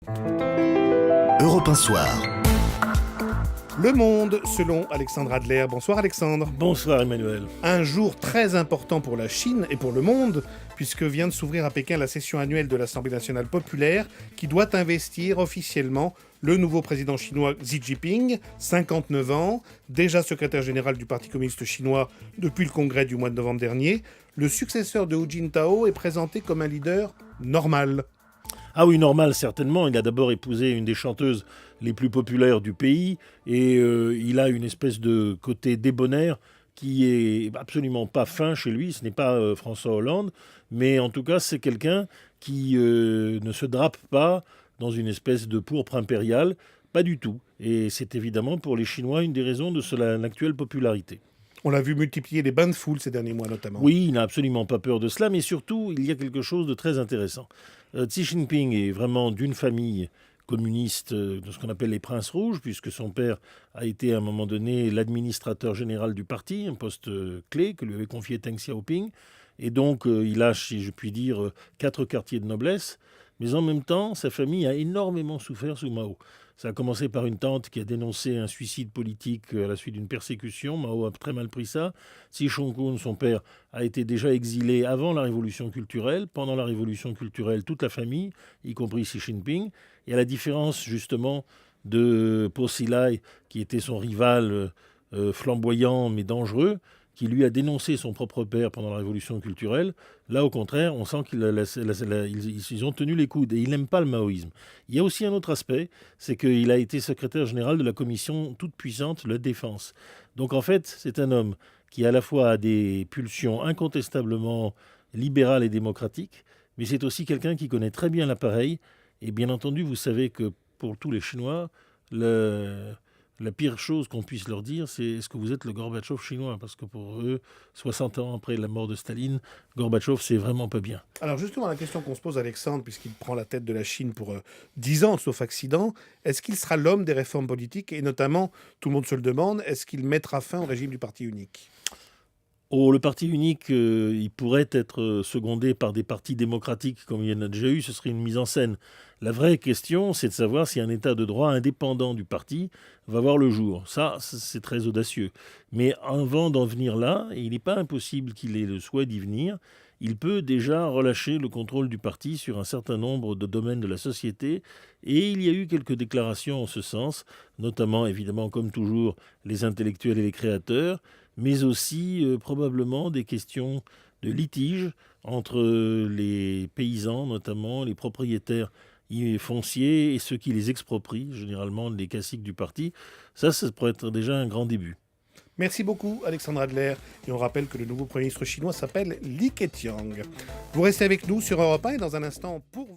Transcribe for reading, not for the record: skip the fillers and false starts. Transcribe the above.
Europe 1 Soir. Le Monde, selon Alexandre Adler. Bonsoir Alexandre. Bonsoir Emmanuel. Un jour très important pour la Chine et pour le monde, puisque vient de s'ouvrir à Pékin la session annuelle de l'Assemblée nationale populaire, qui doit investir officiellement le nouveau président chinois Xi Jinping, 59 ans, déjà secrétaire général du Parti communiste chinois depuis le congrès du mois de novembre dernier. Le successeur de Hu Jintao est présenté comme un leader normal. Ah oui, normal, certainement. Il a d'abord épousé une des chanteuses les plus populaires du pays et il a une espèce de côté débonnaire qui est absolument pas fin chez lui. Ce n'est pas François Hollande, mais en tout cas, c'est quelqu'un qui ne se drape pas dans une espèce de pourpre impériale, pas du tout. Et c'est évidemment pour les Chinois une des raisons de son actuelle popularité. On l'a vu multiplier les bains de foule ces derniers mois notamment. Oui, il n'a absolument pas peur de cela, mais surtout, il y a quelque chose de très intéressant. Xi Jinping est vraiment d'une famille communiste de ce qu'on appelle les princes rouges, puisque son père a été à un moment donné l'administrateur général du parti, un poste clé que lui avait confié Deng Xiaoping. Et donc, il a, si je puis dire, 4 quartiers de noblesse. Mais en même temps, sa famille a énormément souffert sous Mao. Ça a commencé par une tante qui a dénoncé un suicide politique à la suite d'une persécution. Mao a très mal pris ça. Xi Jinping, son père, a été déjà exilé avant la révolution culturelle. Pendant la révolution culturelle, toute la famille, y compris Xi Jinping. Et à la différence, justement, de Po Xilai, qui était son rival flamboyant mais dangereux, qui lui a dénoncé son propre père pendant la révolution culturelle, là au contraire, on sent qu'ils ont tenu les coudes et il n'aime pas le maoïsme. Il y a aussi un autre aspect, c'est qu'il a été secrétaire général de la commission toute puissante de la défense. Donc en fait, c'est un homme qui à la fois a des pulsions incontestablement libérales et démocratiques, mais c'est aussi quelqu'un qui connaît très bien l'appareil. Et bien entendu, vous savez que pour tous les Chinois, la pire chose qu'on puisse leur dire, c'est est-ce que vous êtes le Gorbatchev chinois? Parce que pour eux, 60 ans après la mort de Staline, Gorbatchev, c'est vraiment pas bien. Alors justement, la question qu'on se pose, Alexandre, puisqu'il prend la tête de la Chine pour 10 ans, sauf accident, est-ce qu'il sera l'homme des réformes politiques? Et notamment, tout le monde se le demande, est-ce qu'il mettra fin au régime du parti unique? Oh, le parti unique, il pourrait être secondé par des partis démocratiques comme il y en a déjà eu, ce serait une mise en scène. La vraie question, c'est de savoir si un état de droit indépendant du parti va voir le jour. Ça, c'est très audacieux. Mais avant d'en venir là, et il n'est pas impossible qu'il ait le souhait d'y venir, il peut déjà relâcher le contrôle du parti sur un certain nombre de domaines de la société. Et il y a eu quelques déclarations en ce sens, notamment, évidemment, comme toujours, les intellectuels et les créateurs, mais aussi probablement des questions de litige entre les paysans, notamment les propriétaires fonciers et ceux qui les exproprient, généralement les caciques du parti. Ça pourrait être déjà un grand début. Merci beaucoup, Alexandre Adler. Et on rappelle que le nouveau Premier ministre chinois s'appelle Li Keqiang. Vous restez avec nous sur Europe 1 et dans un instant, pour